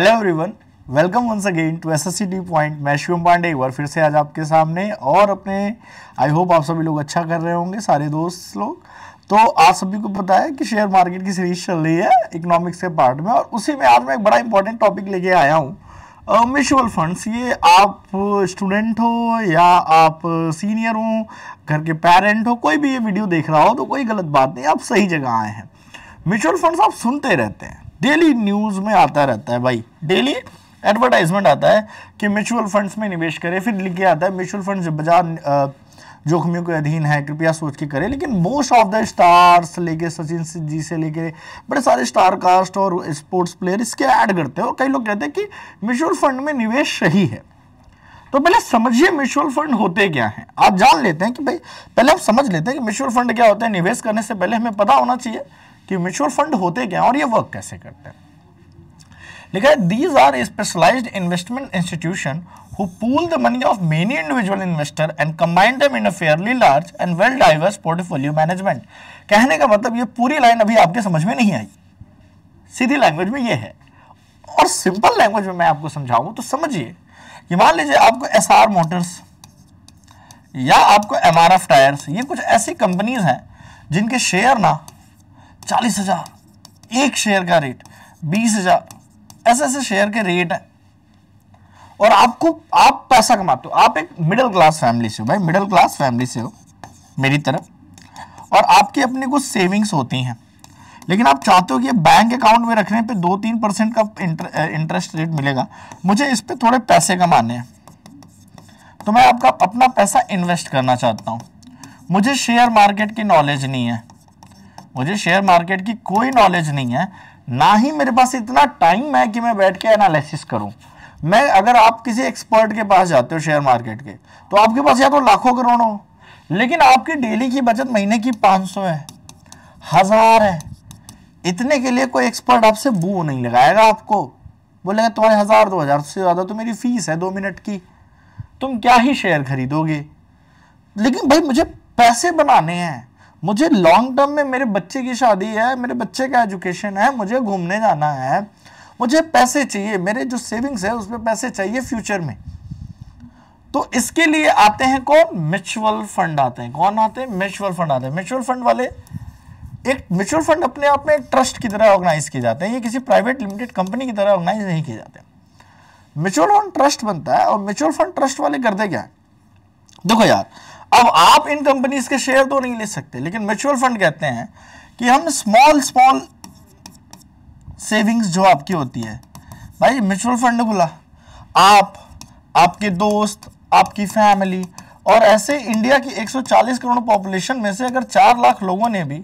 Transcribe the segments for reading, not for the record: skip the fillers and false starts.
Hello everyone, welcome once again to SSC T point. मैं शिवम पांडे एक बार फिर से आज आपके सामने और अपने आई होप आप सभी लोग अच्छा कर रहे होंगे, सारे दोस्त लोग। तो आप सभी को पता है कि शेयर मार्केट की सीरीज चल रही है इकोनॉमिक्स के पार्ट में, और उसी में आज मैं एक बड़ा इंपॉर्टेंट टॉपिक लेके आया हूँ, म्यूचुअल फंड्स। ये आप स्टूडेंट हो या आप सीनियर हो, घर के पेरेंट हो, कोई भी ये वीडियो देख रहा हो तो कोई गलत बात नहीं, आप सही जगह आए हैं। म्यूचुअल फंड्स आप सुनते रहते हैं, डेली न्यूज़ में आता रहता है भाई, डेली एडवर्टाइजमेंट आता है कि म्यूचुअल फंड्स में निवेश करें, फिर लिख के आता है म्यूचुअल फंड्स बाजार जोखियों के अधीन है, कृपया सोच के करें। लेकिन मोस्ट ऑफ द स्टार्स लेके सचिन जी से लेके बड़े सारे स्टार कास्ट और स्पोर्ट्स प्लेयर इसके ऐड करते हैं, और कई लोग कहते हैं कि म्यूचुअल फंड में निवेश सही है। तो पहले समझिए म्यूचुअल फंड होते क्या हैं। आप जान लेते हैं कि भाई, पहले आप समझ लेते हैं कि म्यूचुअल फंड क्या होता है। निवेश करने से पहले हमें पता होना चाहिए कि म्यूचुअल फंड होते क्या हैं और ये वर्क कैसे करते हैं। लिखा है, these are specialised investment institution who pool the money of many individual investor and combine them in a fairly large and well diverse portfolio management। कहने का मतलब, ये पूरी लाइन अभी आपके समझ में नहीं आई, सीधी लैंग्वेज में ये है, और सिंपल लैंग्वेज में मैं आपको समझाऊं तो समझिए कि मान लीजिए आपको एसआर मोटर्स या आपको एमआरएफ टायर्स, ये कुछ ऐसी कंपनीज हैं जिनके शेयर ना 40,000, एक शेयर का रेट 20,000, ऐसे ऐसे शेयर के रेट है, और आप पैसा कमाते हो। आप एक मिडिल क्लास फैमिली से हो भाई, मिडिल क्लास फैमिली से हो मेरी तरफ, और आपकी अपनी कुछ सेविंग्स होती हैं, लेकिन आप चाहते हो कि बैंक अकाउंट में रखने पे 2-3% का इंटरेस्ट रेट मिलेगा, मुझे इस पे थोड़े पैसे कमाने हैं, तो मैं आपका अपना पैसा इन्वेस्ट करना चाहता हूँ। मुझे शेयर मार्केट की नॉलेज नहीं है, मुझे शेयर मार्केट की कोई नॉलेज नहीं है, ना ही मेरे पास इतना टाइम है कि मैं बैठ के एनालिसिस करूं। मैं अगर आप किसी एक्सपर्ट के पास जाते हो शेयर मार्केट के, तो आपके पास या तो लाखों करोड़ों हो, लेकिन आपकी डेली की बचत महीने की 500 है, 1000 है। इतने के लिए कोई एक्सपर्ट आपसे बू नहीं लगाएगा, आपको बोलेगा तुम्हारे 1000-2000 से ज़्यादा तो मेरी फीस है 2 मिनट की, तुम क्या ही शेयर खरीदोगे। लेकिन भाई मुझे पैसे बनाने हैं, मुझे लॉन्ग टर्म में मेरे बच्चे की शादी है, मेरे बच्चे का एजुकेशन है, मुझे घूमने जाना है, मुझे पैसे चाहिए, मेरे जो सेविंग्स है उसमें पैसे चाहिए फ्यूचर में। तो इसके लिए आते हैं कौन? म्यूचुअल फंड आते हैं। कौन आते हैं? म्यूचुअल फंड आते हैं। म्यूचुअल फंड वाले, एक म्यूचुअल फंड अपने आप में एक ट्रस्ट की तरह ऑर्गेनाइज किए जाते हैं, ये किसी प्राइवेट लिमिटेड कंपनी की तरह ऑर्गेनाइज नहीं किए जाते। म्यूचुअल फंड ट्रस्ट बनता है, और म्यूचुअल फंड ट्रस्ट वाले करते क्या है? देखो यार, अब आप इन कंपनीज के शेयर तो नहीं ले सकते, लेकिन म्यूचुअल फंड कहते हैं कि हम स्मॉल सेविंग्स जो आपकी होती है, भाई म्यूचुअल फंड ने बोला आप, आपके दोस्त, आपकी फैमिली, और ऐसे इंडिया की 140 करोड़ पॉपुलेशन में से अगर 4 लाख लोगों ने भी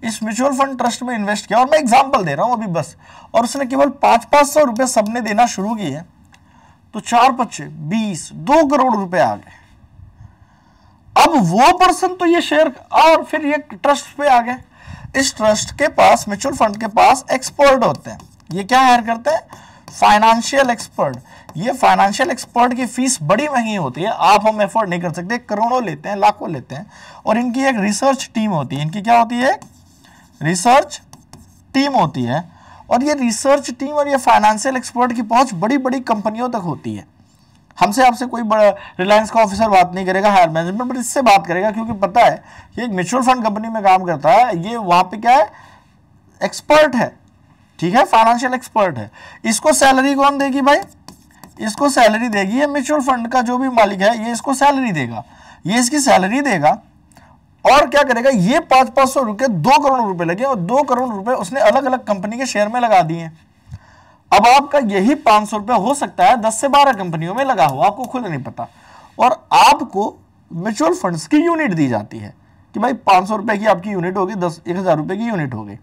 इस म्यूचुअल फंड ट्रस्ट में इन्वेस्ट किया, और मैं एग्जांपल दे रहा हूं अभी बस, और उसने केवल 500-500 रुपए सबने देना शुरू किए, तो 4-5 20 2 करोड़ रुपए आ गए। अब वो पर्सन तो ये शेयर और फिर ये ट्रस्ट पे आ गए। इस ट्रस्ट के पास, म्यूचुअल फंड के पास एक्सपर्ट होते हैं। ये क्या हायर करते हैं? Financial expert. ये फाइनेंशियल एक्सपर्ट की फीस बड़ी महंगी होती है, आप हम एफोर्ड नहीं कर सकते, करोड़ों लेते हैं, लाखों लेते हैं। और इनकी एक रिसर्च टीम होती है। इनकी क्या होती है? रिसर्च टीम होती है। और ये रिसर्च टीम और ये फाइनेंशियल एक्सपर्ट की पहुंच बड़ी बड़ी कंपनियों तक होती है। हमसे आपसे कोई बड़ा रिलायंस का ऑफिसर बात नहीं करेगा हायर मैनेजमेंट, बट इससे बात करेगा, क्योंकि पता है कि एक म्यूचुअल फंड कंपनी में काम करता है, ये वहां पे क्या है? एक्सपर्ट है, ठीक है, फाइनेंशियल एक्सपर्ट है। इसको सैलरी कौन देगी भाई? इसको सैलरी देगी ये म्यूचुअल फंड का जो भी मालिक है, ये इसको सैलरी देगा, ये इसकी सैलरी देगा, और क्या करेगा? ये 500-500 रुपए 2 करोड़ रुपए लगे, और 2 करोड़ रुपए उसने अलग अलग कंपनी के शेयर में लगा दिए। अब आपका यही 500 रुपए हो सकता है 10 से 12 कंपनियों में लगा हो, आपको खुद नहीं पता, और आपको म्यूचुअल फंड्स की यूनिट दी जाती है कि भाई 500 रुपए की आपकी यूनिट होगी, 10-1000 रुपए की यूनिट होगी,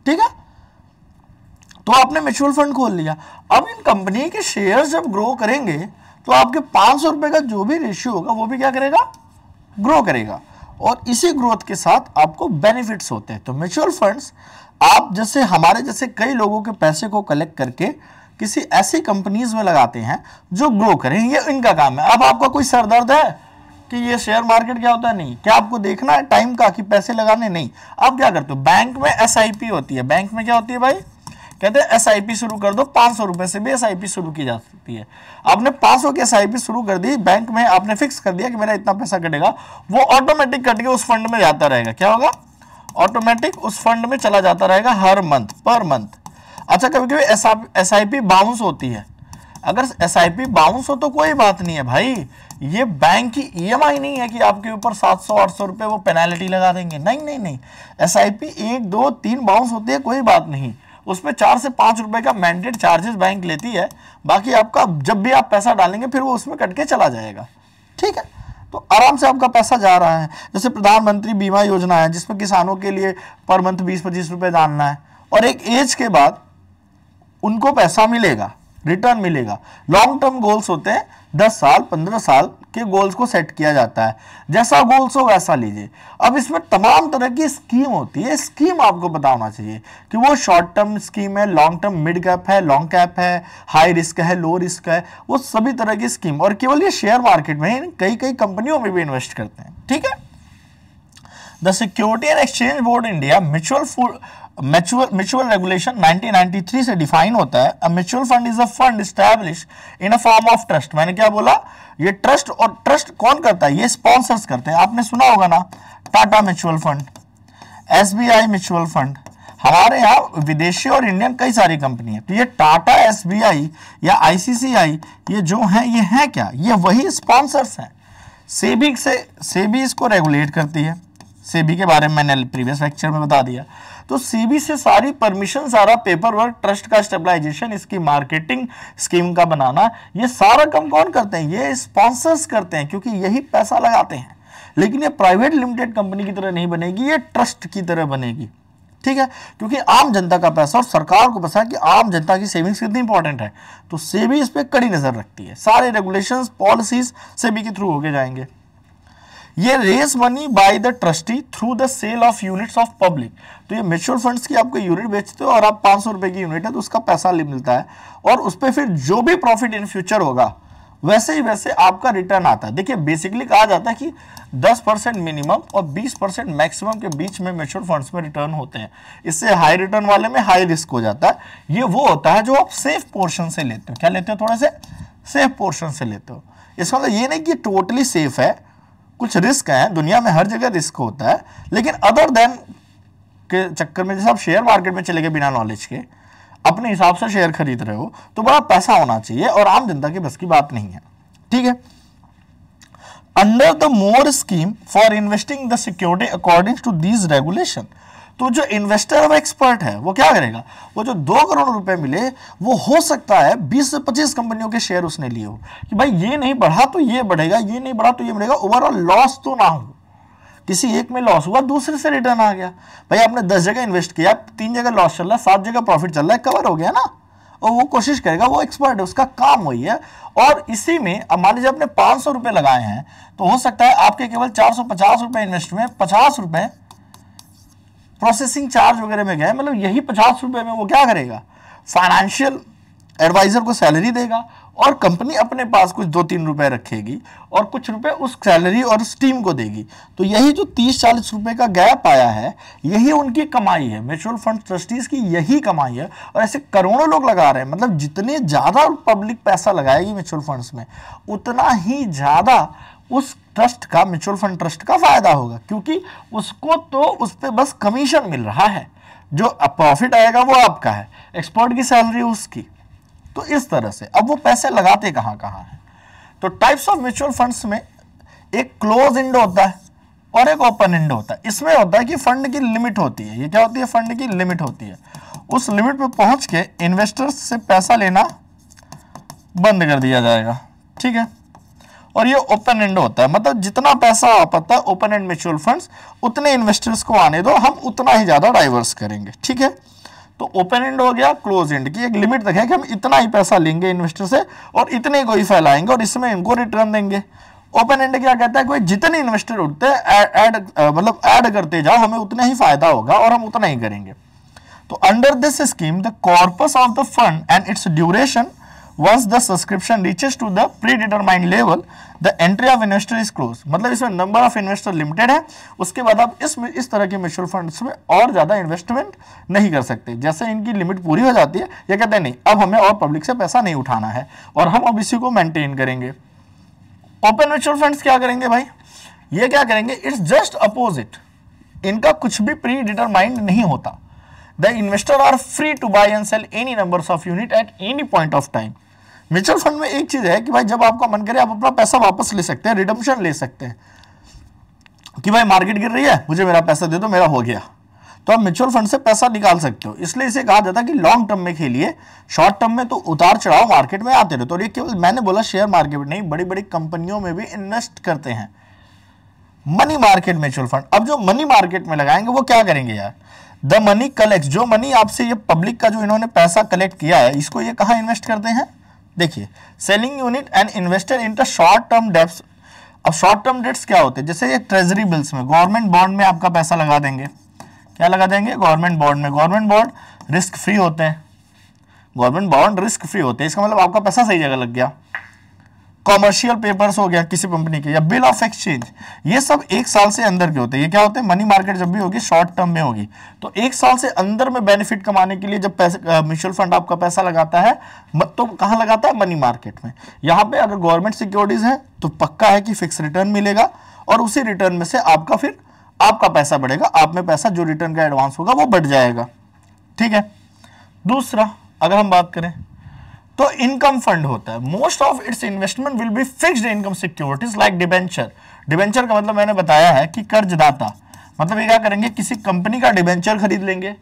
ठीक है। तो आपने म्यूचुअल फंड खोल लिया। अब इन कंपनी के शेयर जब ग्रो करेंगे, तो आपके 500 रुपए का जो भी रेशियो होगा वो भी क्या करेगा? ग्रो करेगा, और इसी ग्रोथ के साथ आपको बेनिफिट्स होते हैं। तो म्यूचुअल फंड्स, आप जैसे हमारे जैसे कई लोगों के पैसे को कलेक्ट करके किसी ऐसी कंपनीज में लगाते हैं जो ग्रो करें, ये इनका काम है। अब आपका कोई सर दर्द है कि ये शेयर मार्केट क्या होता है? नहीं। क्या आपको देखना है टाइम का कि पैसे लगाने? नहीं। आप क्या करते हो? बैंक में एसआईपी होती है। बैंक में क्या होती है भाई? कहते हैं एसआईपी शुरू कर दो, 500 रुपए से भी एसआईपी शुरू की जा सकती है। आपने 500 की एसआईपी शुरू कर दी, बैंक में आपने फिक्स कर दिया कि मेरा इतना पैसा कटेगा, वो ऑटोमेटिक कट के उस फंड में जाता रहेगा। क्या होगा? ऑटोमेटिक उस फंड में चला जाता रहेगा हर मंथ, पर मंथ। अच्छा, कभी कभी एसआईपी बाउंस होती है। अगर एसआईपी बाउंस हो तो कोई बात नहीं है भाई, ये बैंक की ईएमआई नहीं है कि आपके ऊपर 700-800 रुपए वो पेनाल्टी लगा देंगे। नहीं नहीं नहीं, एसआईपी 1 2 3 बाउंस होती है, कोई बात नहीं, उसमें 4 से 5 रुपए का मैंडेट चार्जेस बैंक लेती है। बाकी आपका जब भी आप पैसा डालेंगे फिर वो उसमें कट के चला जाएगा। ठीक है, तो आराम से आपका पैसा जा रहा है। जैसे प्रधानमंत्री बीमा योजना है जिसमें किसानों के लिए पर मंथ 20-25 रुपए डालना है, और एक एज के बाद उनको पैसा मिलेगा, रिटर्न मिलेगा। लॉन्ग टर्म गोल्स होते हैं, 10 साल 15 साल के गोल्स को सेट किया जाता है, जैसा गोल्स हो वैसा लीजिए। अब इसमें तमाम तरह की स्कीम होती है, स्कीम आपको पता होना चाहिए कि वो शॉर्ट टर्म स्कीम है, लॉन्ग टर्म, मिड कैप है, लॉन्ग कैप है, हाई रिस्क है, लो रिस्क है, वो सभी तरह की स्कीम। और केवल ये शेयर मार्केट में कई कई कंपनियों में भी इन्वेस्ट करते हैं। ठीक है, the security and exchange board India mutual regulation 1993 से डिफाइन होता है। A mutual fund is a fund established in a form of trust. मैंने क्या बोला? ये ट्रस्ट, और ट्रस्ट कौन करता है? ये स्पॉन्सर्स करते हैं। आपने सुना होगा ना, Tata mutual fund, SBI mutual fund. हमारे यहाँ विदेशी और इंडियन कई सारी कंपनी है। तो ये टाटा, एसबीआई या आईसीसीआई, ये जो है ये है क्या? ये वही स्पॉन्सर्स हैं। सेबी इसको रेगुलेट करती है। सेबी के बारे में मैंने प्रीवियस लेक्चर में बता दिया। तो सेबी से सारी परमिशन, सारा पेपर वर्क, ट्रस्ट का स्टेबलाइजेशन, इसकी मार्केटिंग, स्कीम का बनाना, ये सारा काम कौन करते हैं? ये स्पॉन्सर्स करते हैं, क्योंकि यही पैसा लगाते हैं। लेकिन ये प्राइवेट लिमिटेड कंपनी की तरह नहीं बनेगी, ये ट्रस्ट की तरह बनेगी। ठीक है, क्योंकि आम जनता का पैसा, और सरकार को पता है कि आम जनता की सेविंग्स कितनी इंपॉर्टेंट है, तो सेबी इस पर कड़ी नजर रखती है। सारे रेगुलेशंस, पॉलिसीज सेबी के थ्रू होके जाएंगे। ये raise money by the trustee through the sale of units of public. तो ये म्यूचुअल फंड्स की आपको यूनिट बेचते हो और आप 500 रुपए की यूनिट है तो उसका पैसा मिलता है, और उस पर फिर जो भी प्रॉफिट इन फ्यूचर होगा वैसे ही वैसे आपका रिटर्न आता है। देखिए, बेसिकली कहा जाता है कि 10% मिनिमम और 20% मैक्सिमम के बीच में म्यूचुअल फंड्स में रिटर्न होते हैं। इससे हाई रिटर्न वाले में हाई रिस्क हो जाता है। ये वो होता है जो आप सेफ पोर्शन से लेते हो। क्या लेते हो? थोड़े से सेफ पोर्शन से लेते हो। इसका मतलब ये नहीं कि टोटली सेफ है, कुछ रिस्क है, दुनिया में हर जगह रिस्क होता है, लेकिन अदर देन के चक्कर में जैसे आप शेयर मार्केट में चले गए बिना नॉलेज के, अपने हिसाब से शेयर खरीद रहे हो, तो बड़ा पैसा होना चाहिए, और आम जनता की बस की बात नहीं है। ठीक है, under the more scheme for investing the security according to these regulation. तो जो इन्वेस्टर और एक्सपर्ट है वो क्या करेगा? वो जो 2 करोड़ रुपए मिले, वो हो सकता है 20 से 25 कंपनियों के शेयर उसने लिए हो, कि भाई ये नहीं बढ़ा तो ये बढ़ेगा, ये नहीं बढ़ा तो ये बढ़ेगा, ओवरऑल लॉस तो ना हो। किसी एक में लॉस हुआ, दूसरे से रिटर्न आ गया। भाई आपने 10 जगह इन्वेस्ट किया, 3 जगह लॉस चल रहा है, 7 जगह प्रॉफिट चल रहा है, कवर हो गया ना। और वो कोशिश करेगा, वो एक्सपर्ट है, उसका काम वही है। और इसी में अब मान लीजिए आपने 500 रुपए लगाए हैं, तो हो सकता है आपके केवल 450 रुपए इन्वेस्ट में 50 रुपए प्रोसेसिंग चार्ज वगैरह में गए। मतलब यही 50 रुपए में वो क्या करेगा? फाइनेंशियल एडवाइजर को सैलरी देगा, और कंपनी अपने पास कुछ 2-3 रुपए रखेगी, और कुछ रुपए उस सैलरी और उस टीम को देगी। तो यही जो 30-40 रुपए का गैप आया है, यही उनकी कमाई है। म्यूचुअल फंड ट्रस्टीज की यही कमाई है, और ऐसे करोड़ों लोग लगा रहे हैं। मतलब जितने ज्यादा पब्लिक पैसा लगाएगी म्यूचुअल फंड्स में, उतना ही ज्यादा उस ट्रस्ट का, म्यूचुअल फंड ट्रस्ट का फायदा होगा, क्योंकि उसको तो उस पर बस कमीशन मिल रहा है, जो प्रॉफिट आएगा वो आपका है, एक्सपर्ट की सैलरी उसकी। तो इस तरह से अब वो पैसे लगाते कहाँ कहाँ हैं? तो टाइप्स ऑफ म्यूचुअल फंड्स में एक क्लोज एंड होता है और एक ओपन एंड होता है। इसमें होता है कि फंड की लिमिट होती है। ये क्या होती है? फंड की लिमिट होती है। उस लिमिट पे पहुंच के इन्वेस्टर्स से पैसा लेना बंद कर दिया जाएगा। ठीक है, और ये ओपन एंड होता है, मतलब जितना पैसा आ पाता है ओपन एंड म्यूचुअल फंड्स, उतने इन्वेस्टर्स को आने दो, हम उतना ही ज्यादा डाइवर्स करेंगे। ठीक है, तो ओपन एंड हो गया, क्लोज एंड की एक लिमिट तक है कि हम इतना ही पैसा लेंगे इन्वेस्टर से और इतने को ही फैलाएंगे और इसमें इनको रिटर्न देंगे। ओपन एंड क्या कहता है? कोई जितने इन्वेस्टर उठते हैं मतलब ऐड करते जाओ, हमें उतना ही फायदा होगा और हम उतना ही करेंगे। तो under this scheme the corpus of the fund and its duration once the subscription reaches to the predetermined level the entry of investor is close. मतलब इसमें नंबर ऑफ इन्वेस्टर लिमिटेड है, उसके बाद आप इस तरह के म्यूचुअल फंड्स में और ज्यादा इन्वेस्टमेंट नहीं कर सकते। जैसे इनकी लिमिट पूरी हो जाती है, ये कहते हैं नहीं अब हमें और पब्लिक से पैसा नहीं उठाना है और हम अब इसी को मेंटेन करेंगे। ओपन म्यूचुअल फंड्स क्या करेंगे भाई, ये क्या करेंगे, इट्स जस्ट अपोजिट, इनका कुछ भी प्री डिटरमाइंड नहीं होता। The investor are free to buy and sell any numbers of unit at any point of time. Mutual fund में एक चीज है कि भाई जब आपका मन करे आप अपना पैसा वापस ले सकते हैं, रिडम्पशन ले सकते हैं कि भाई मार्केट गिर रही है, मुझे मेरा पैसा दे दो, मेरा हो गया, तो आप म्यूचुअल फंड से पैसा निकाल सकते हो। इसलिए इसे कहा जाता है कि लॉन्ग टर्म में खेलिए, शॉर्ट टर्म में तो उतार चढ़ाव मार्केट में आते रहते। और ये केवल मैंने बोला शेयर मार्केट में नहीं, बड़ी बड़ी कंपनियों में भी इन्वेस्ट करते हैं। मनी मार्केट म्यूचुअल फंड, अब जो मनी मार्केट में लगाएंगे वो क्या करेंगे यार, द मनी कलेक्ट, जो मनी आपसे ये पब्लिक का जो इन्होंने पैसा कलेक्ट किया है इसको ये कहाँ इन्वेस्ट करते हैं, देखिए selling unit and investor in short term debts. अब शॉर्ट टर्म डेट्स क्या होते हैं, जैसे ये ट्रेजरी बिल्स में, गवर्नमेंट बॉन्ड में आपका पैसा लगा देंगे, क्या लगा देंगे, गवर्नमेंट बॉन्ड में। गवर्नमेंट बॉन्ड रिस्क फ्री होते हैं, गवर्नमेंट बॉन्ड रिस्क फ्री होते हैं, इसका मतलब आपका पैसा सही जगह लग गया। कॉमर्शियल पेपर्स हो गया किसी कंपनी के, या बिल ऑफ एक्सचेंज, ये सब एक साल से अंदर के होते हैं। ये क्या होते हैं, मनी मार्केट जब भी होगी शॉर्ट टर्म में होगी, तो एक साल से अंदर में बेनिफिट कमाने के लिए जब पैसे म्यूचुअल फंड आपका पैसा लगाता है तो कहाँ लगाता है, मनी मार्केट में। यहाँ पे अगर गवर्नमेंट सिक्योरिटीज है तो पक्का है कि फिक्स रिटर्न मिलेगा और उसी रिटर्न में से आपका फिर आपका पैसा बढ़ेगा, आप में पैसा जो रिटर्न का एडवांस होगा वो बढ़ जाएगा। ठीक है, दूसरा अगर हम बात करें तो इनकम फंड होता है। Most of its investment will be fixed income securities like debenture. Debenture का मतलब मैंने बताया है कि कर्जदाता, मतलब ये क्या करेंगे, किसी कंपनी का डिबेंचर खरीद लेंगे,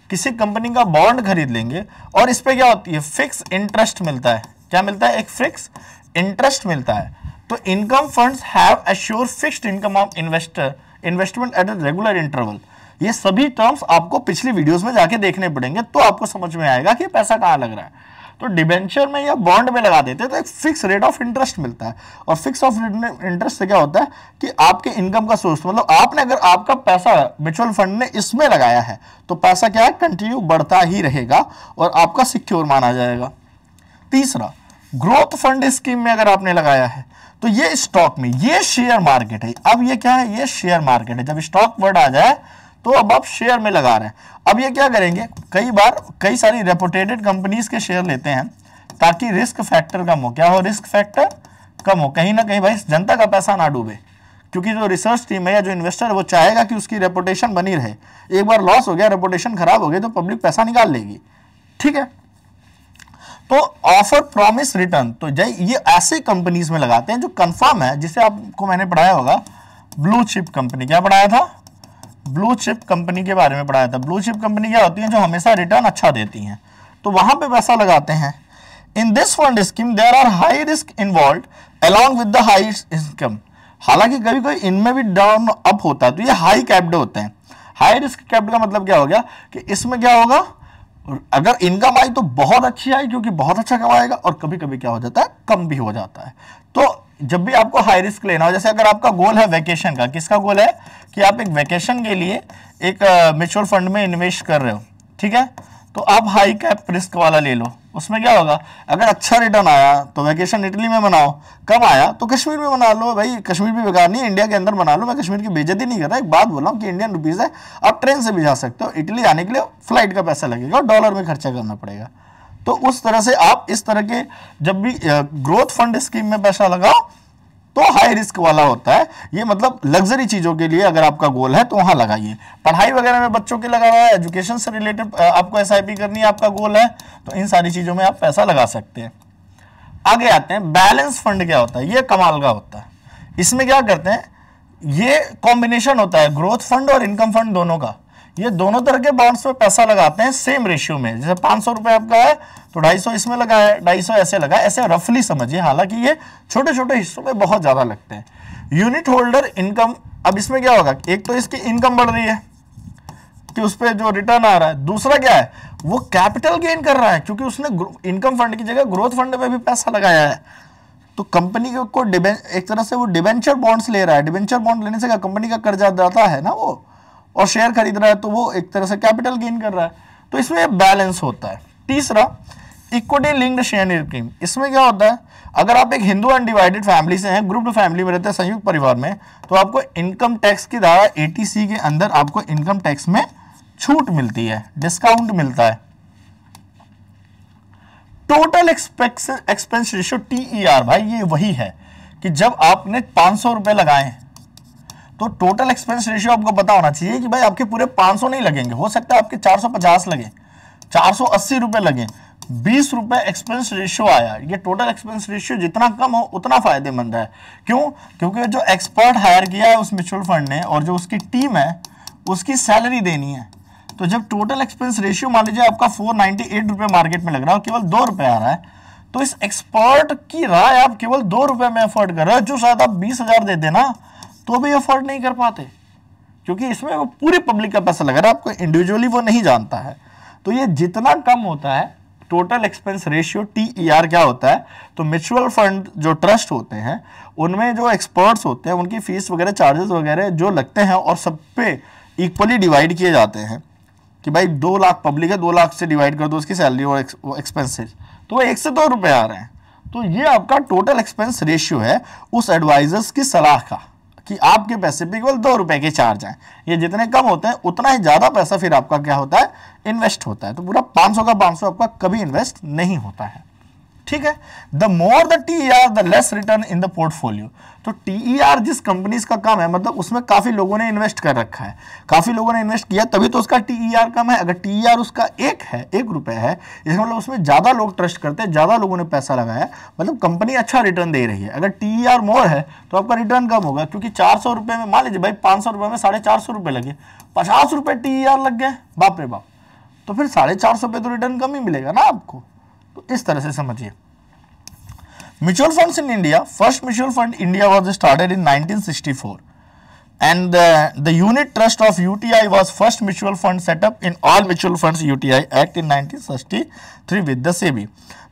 किसी कंपनी का बॉन्ड खरीद लेंगे और इस पे क्या होती है, फिक्स इंटरेस्ट मिलता है। क्या मिलता है, एक फिक्स इंटरेस्ट मिलता है। तो income funds have assure fixed income of investment at a regular interval. ये सभी टर्म्स आपको पिछली वीडियोस में जाके देखने पड़ेंगे तो आपको समझ में आएगा कि पैसा कहाँ लग रहा है। तो डिबेंचर में या बॉन्ड में लगा देते हैं तो एक फिक्स रेट ऑफ इंटरेस्ट मिलता है, और फिक्स ऑफ इंटरेस्ट से क्या होता है कि आपके इनकम का सोर्स, मतलब आपने अगर आपका पैसा म्यूचुअल फंड ने इसमें लगाया है तो पैसा क्या है, कंटिन्यू बढ़ता ही रहेगा और आपका सिक्योर माना जाएगा। तीसरा, ग्रोथ फंड स्कीम में अगर आपने लगाया है तो ये स्टॉक में, ये शेयर मार्केट है। अब ये क्या है, ये शेयर मार्केट है। जब स्टॉक वर्ड आ जाए तो अब आप शेयर में लगा रहे हैं। अब ये क्या करेंगे, कई बार कई सारी रेपुटेटेड कंपनीज के शेयर लेते हैं ताकि रिस्क फैक्टर कम हो। क्या हो, रिस्क फैक्टर कम हो, कहीं ना कहीं भाई जनता का पैसा ना डूबे, क्योंकि जो रिसर्च टीम है या जो इन्वेस्टर है वो चाहेगा कि उसकी रेपुटेशन बनी रहे। एक बार लॉस हो गया, रेपुटेशन खराब हो गई तो पब्लिक पैसा निकाल लेगी। ठीक है, तो ऑफर प्रॉमिस रिटर्न, तो ये ऐसे कंपनीज में लगाते हैं जो कंफर्म है, जिसे आपको मैंने पढ़ाया होगा ब्लू चिप कंपनी। क्या पढ़ाया था, ब्लू चिप कंपनी के बारे में पढ़ाया था। ब्लू चिप कंपनी क्या होती है, जो हमेशा रिटर्न अच्छा देती हैं, तो वहां पे पैसा लगाते हैं। In this fund scheme there are high risk involve along with the high income. हालांकि कभी कोई इनमें भी डाउन अप होता है तो ये हाई कैप्ड होते हैं। हाई रिस्क कैप्ड का मतलब क्या हो गया कि इसमें क्या होगा, अगर इनकम आई तो बहुत अच्छी आई क्योंकि बहुत अच्छा कमाएगा, और कभी कभी क्या हो जाता है, कम भी हो जाता है। तो जब भी आपको हाई रिस्क लेना हो, जैसे अगर आपका गोल है वैकेशन का, किसका गोल है कि आप एक वैकेशन के लिए एक म्यूचुअल फंड में इन्वेस्ट कर रहे हो, ठीक है, तो आप हाई कैप रिस्क वाला ले लो। उसमें क्या होगा, अगर अच्छा रिटर्न आया तो वैकेशन इटली में मनाओ, कम आया तो कश्मीर में मना लो। भाई कश्मीर भी बेकार नहीं है, इंडिया के अंदर मना लो। मैं कश्मीर की बेइज्जती नहीं कर रहा, एक बात बोल रहा हूँ कि इंडियन रुपीज है, आप ट्रेन से भी जा सकते हो। इटली आने के लिए फ्लाइट का पैसा लगेगा और डॉलर में खर्चा करना पड़ेगा। तो उस तरह से आप इस तरह के जब भी ग्रोथ फंड स्कीम में पैसा लगाओ तो हाई रिस्क वाला होता है। ये मतलब लग्जरी चीजों के लिए अगर आपका गोल है तो वहां लगाइए। पढ़ाई वगैरह में बच्चों के लगा हुआ है, एजुकेशन से रिलेटेड आपको एसआईपी करनी है, आपका गोल है, तो इन सारी चीजों में आप पैसा लगा सकते हैं। आगे आते हैं, बैलेंस फंड क्या होता है, ये कमाल का होता है। इसमें क्या करते हैं, ये कॉम्बिनेशन होता है ग्रोथ फंड और इनकम फंड दोनों का। ये दोनों तरह के बॉन्ड्स में पैसा लगाते हैं सेम रेशियो में। जैसे 500 रुपए आपका है तो 250 इसमें लगा है, 250 ऐसे लगा है, ऐसे रफली समझिए। हालांकि ये छोटे छोटे हिस्सों में बहुत ज्यादा लगते हैं। यूनिट होल्डर इनकम, अब इसमें क्या होगा, एक तो इसकी इनकम बढ़ रही है कि उस पर जो रिटर्न आ रहा है, दूसरा क्या है, वो कैपिटल गेन कर रहा है क्योंकि उसने इनकम फंड की जगह ग्रोथ फंड में भी पैसा लगाया है। तो कंपनी को एक तरह से वो डिबेंचर बॉन्ड्स ले रहा है। डिबेंचर बॉन्ड लेने से क्या, कंपनी का कर्जा दाता है ना वो, और शेयर खरीद रहा है, तो वो एक तरह से कैपिटल गेन कर रहा है। तो इसमें बैलेंस होता है। तीसरा, इक्विटी लिंक्ड शेयर स्कीम, इसमें क्या होता है, अगर आप एक हिंदू अनडिवाइडेड फैमिली से हैं, ग्रुप्ड फैमिली में रहते हैं, संयुक्त परिवार में, तो आपको इनकम टैक्स की धारा 80C के अंदर आपको इनकम टैक्स में छूट मिलती है, डिस्काउंट मिलता है। टोटल एक्सपेंस रेशियो TER, भाई ये वही है कि जब आपने 500 रुपए लगाए तो टोटल एक्सपेंस रेशियो आपको पता होना चाहिए कि भाई आपके पूरे 500 नहीं लगेंगे, हो सकता है आपके 450 लगे, 480 रुपए लगे, 20 रुपए एक्सपेंस रेशियो आया। ये टोटल एक्सपेंस रेशियो जितना कम हो उतना फायदेमंद है। क्यों? क्योंकि जो एक्सपर्ट हायर किया है उस म्यूचुअल फंड ने और जो उसकी टीम है उसकी सैलरी देनी है। तो जब टोटल एक्सपेंस रेशियो मान लीजिए आपका 498 रुपए मार्केट में लग रहा है और केवल 2 रुपए आ रहा है, तो इस एक्सपर्ट की राय आप केवल 2 रुपए में अफोर्ड कर रहे हो, जो शायद आप 20,000 दे देना तो भी अफोर्ड नहीं कर पाते, क्योंकि इसमें वो पूरी पब्लिक का पैसा लगा रहा है, आपको इंडिविजुअली वो नहीं जानता है। तो ये जितना कम होता है टोटल एक्सपेंस रेशियो TER क्या होता है, तो म्यूचुअल फंड जो ट्रस्ट होते हैं उनमें जो एक्सपर्ट्स होते हैं उनकी फीस वगैरह चार्जेस वगैरह जो लगते हैं और सब पे इक्वली डिवाइड किए जाते हैं कि भाई 2 लाख पब्लिक है, 2 लाख से डिवाइड कर दो उसकी सैलरी और एक्सपेंसेस, तो वो 1 से 2 रुपए आ रहे हैं। तो ये आपका टोटल एक्सपेंस रेशियो है उस एडवाइजर्स की सलाह का कि आपके पैसे पे केवल 2 रुपए के चार्ज हैं। ये जितने कम होते हैं उतना ही ज्यादा पैसा फिर आपका क्या होता है, इन्वेस्ट होता है। तो पूरा 500 का 500 आपका कभी इन्वेस्ट नहीं होता है, ठीक है। The more the TER the less return in the portfolio. तो TER जिस कंपनीज का कम है, मतलब उसमें काफी लोगों ने इन्वेस्ट कर रखा है, काफी लोगों ने इन्वेस्ट किया, तभी तो उसका TER कम है। अगर TER उसका 1 है, 1 रुपए है, इसका मतलब उसमें ज्यादा लोग ट्रस्ट करते हैं, ज्यादा लोगों ने पैसा लगाया, मतलब कंपनी अच्छा रिटर्न दे रही है। अगर TER मोर है तो आपका रिटर्न कम होगा, क्योंकि 400 रुपए में मान लीजिए भाई 500 रुपए में 450 रुपए लगे, 50 रुपए TER लग गए, बाप रे बाप, तो फिर 450 पे तो रिटर्न कम ही मिलेगा ना आपको। तो इस तरह से समझिए। Mutual funds in India, first mutual fund India was started in 1964 and the unit trust of UTI was first mutual fund set up in all mutual funds UTI Act in 1963 with the SEBI।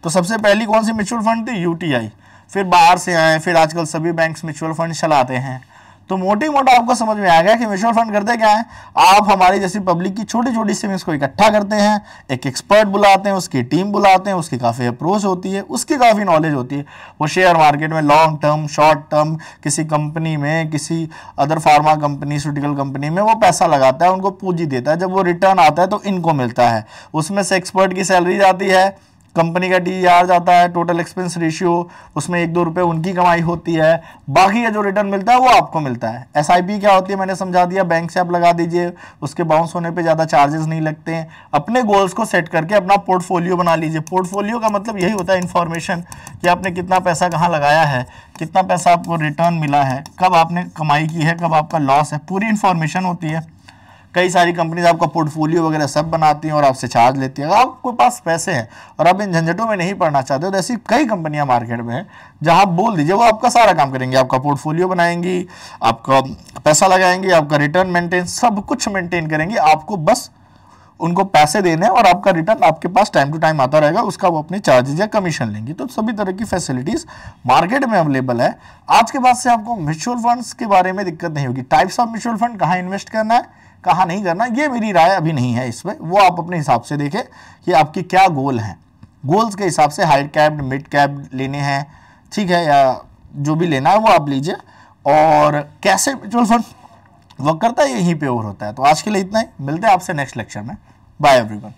तो सबसे पहली कौन सी mutual fund थी? UTI, फिर बाहर से आए, फिर आजकल सभी बैंक्स म्यूचुअल फंड चलाते हैं। तो मोटी मोटा आपको समझ में आ गया कि म्यूचुअल फंड करते क्या है, आप हमारी जैसी पब्लिक की छोटी छोटी सेविंग्स को इकट्ठा करते हैं, एक एक्सपर्ट बुलाते हैं, उसकी टीम बुलाते हैं, उसकी काफ़ी अप्रोच होती है, उसकी काफ़ी नॉलेज होती है, वो शेयर मार्केट में लॉन्ग टर्म शॉर्ट टर्म किसी कंपनी में, किसी अदर फार्मा कंपनी सूटिकल कंपनी में वो पैसा लगाता है, उनको पूंजी देता है, जब वो रिटर्न आता है तो इनको मिलता है, उसमें से एक्सपर्ट की सैलरी जाती है, कंपनी का TER जाता है, टोटल एक्सपेंस रेशियो, उसमें 1-2 रुपए उनकी कमाई होती है, बाकी का जो रिटर्न मिलता है वो आपको मिलता है। SIP क्या होती है मैंने समझा दिया, बैंक से आप लगा दीजिए, उसके बाउंस होने पे ज़्यादा चार्जेस नहीं लगते हैं। अपने गोल्स को सेट करके अपना पोर्टफोलियो बना लीजिए। पोर्टफोलियो का मतलब यही होता है इन्फॉर्मेशन, कि आपने कितना पैसा कहाँ लगाया है, कितना पैसा आपको रिटर्न मिला है, कब आपने कमाई की है, कब आपका लॉस है, पूरी इन्फॉर्मेशन होती है। कई सारी कंपनीज आपका पोर्टफोलियो वगैरह सब बनाती हैं और आपसे चार्ज लेती है। अगर आपके पास पैसे हैं और आप इन झंझटों में नहीं पड़ना चाहते हो तो ऐसी कई कंपनियां मार्केट में हैं जहां आप बोल दीजिए वो आपका सारा काम करेंगे, आपका पोर्टफोलियो बनाएंगी, आपका पैसा लगाएंगे, आपका रिटर्न मेंटेन, सब कुछ मेंटेन करेंगे। आपको बस उनको पैसे देने और आपका रिटर्न आपके पास टाइम टू टाइम आता रहेगा, उसका वो अपने चार्जेस या कमीशन लेंगे। तो सभी तरह की फैसिलिटीज मार्केट में अवेलेबल है। आज के बाद से आपको म्यूचुअल फंड्स के बारे में दिक्कत नहीं होगी। टाइप्स ऑफ म्यूचुअल फंड, कहाँ इन्वेस्ट करना है, कहाँ नहीं करना, ये मेरी राय अभी नहीं है इसमें, वो आप अपने हिसाब से देखें कि आपकी क्या गोल है। गोल्स के हिसाब से हाई कैप मिड कैप लेने हैं, ठीक है, या जो भी लेना है वो आप लीजिए। और कैसे म्यूचुअल फंड वर्क करता है यहीं पे और होता है। तो आज के लिए इतना ही, मिलते हैं आपसे नेक्स्ट लेक्चर में। Bye everyone.